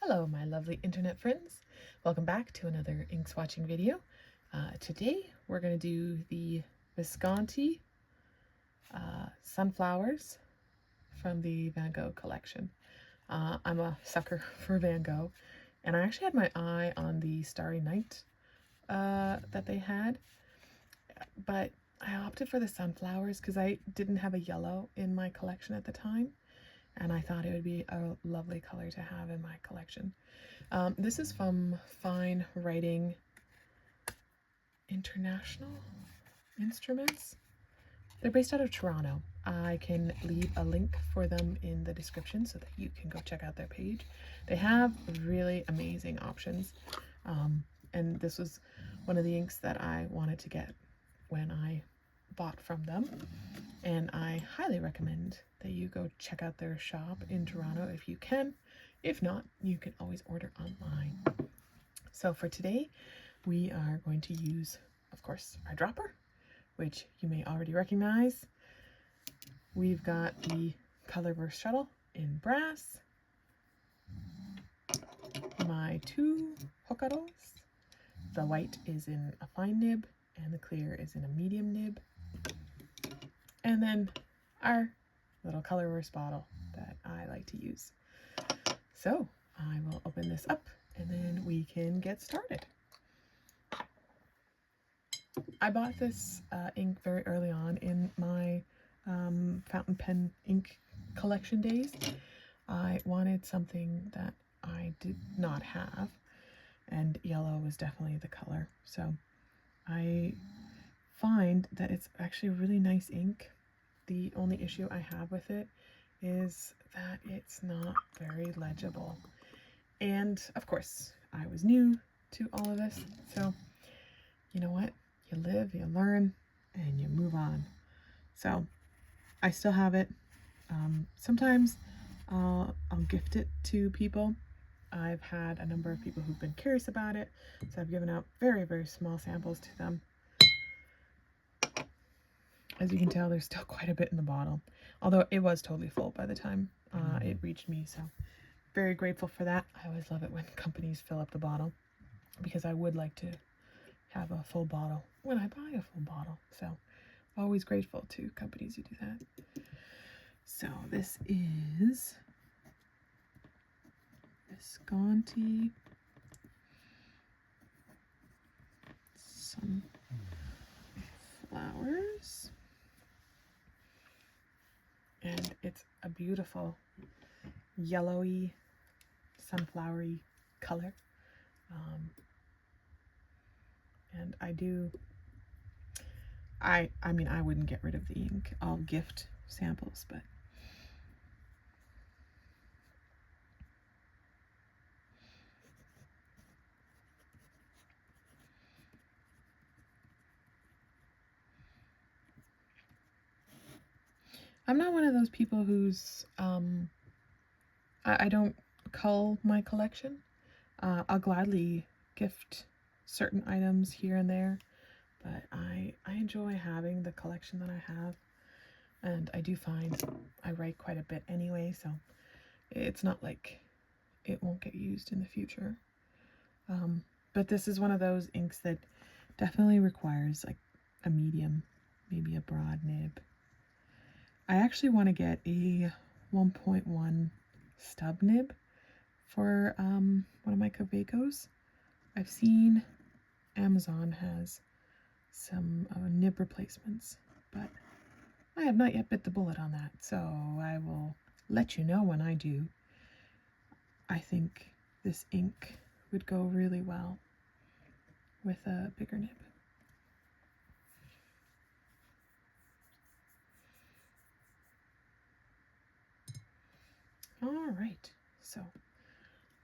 Hello, my lovely internet friends. Welcome back to another ink swatching video. Today we're going to do the Visconti Sunflowers from the Van Gogh collection. I'm a sucker for Van Gogh, and I actually had my eye on the Starry Night that they had, but I opted for the sunflowers because I didn't have a yellow in my collection at the time, and I thought it would be a lovely color to have in my collection. This is from Fine Writing International Instruments. They're based out of Toronto. I can leave a link for them in the description so that you can go check out their page. They have really amazing options, and this was one of the inks that I wanted to get when I bought from them, and I highly recommend that you go check out their shop in Toronto if you can. If not, you can always order online. So for today, we are going to use, of course, our dropper, which you may already recognize. We've got the Colorverse shuttle in brass, my two Hocoros. The white is in a fine nib and the clear is in a medium nib. And then our little Colorverse bottle that I like to use. So I will open this up and then we can get started. I bought this ink very early on in my fountain pen ink collection days. I wanted something that I did not have, and yellow was definitely the color. So I find that it's actually a really nice ink. The only issue I have with it is that it's not very legible. And of course, I was new to all of this, so you know what? You live, you learn, and you move on. So I still have it. Sometimes I'll gift it to people. I've had a number of people who've been curious about it, so I've given out very, very small samples to them. As you can tell, there's still quite a bit in the bottle, although it was totally full by the time it reached me, so very grateful for that. I always love it when companies fill up the bottle, because I would like to have a full bottle when I buy a full bottle, so always grateful to companies who do that. So this is Visconti Sunflowers, and it's a beautiful yellowy sunflowery color. And I mean, I wouldn't get rid of the ink. I'll gift samples, but I'm not one of those people who's I don't cull my collection. I'll gladly gift certain items here and there, but I enjoy having the collection that I have, and I do find I write quite a bit anyway, so it's not like it won't get used in the future. But this is one of those inks that definitely requires like a medium, maybe a broad nib. I actually want to get a 1.1 stub nib for one of my Covacos. I've seen Amazon has some nib replacements, but I have not yet bit the bullet on that, so I will let you know when I do. I think this ink would go really well with a bigger nib. All right, so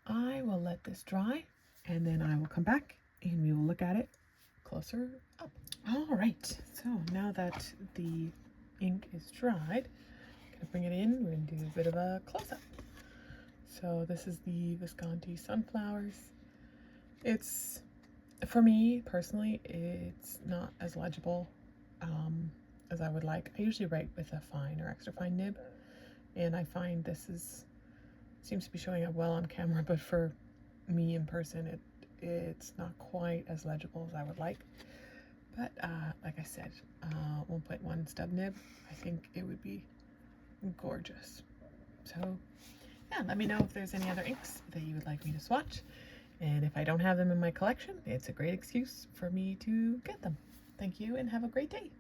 I will let this dry, and then I will come back and we will look at it closer up. All right, so now that the ink is dried, I'm gonna bring it in. We're gonna do a bit of a close-up. So this is the Visconti Sunflowers. It's, for me personally, it's not as legible as I would like. I usually write with a fine or extra fine nib, and I find this is seems to be showing up well on camera, but for me in person, it's not quite as legible as I would like. But like I said, 1.1 stub nib, I think it would be gorgeous. So yeah, let me know if there's any other inks that you would like me to swatch. And if I don't have them in my collection, it's a great excuse for me to get them. Thank you and have a great day.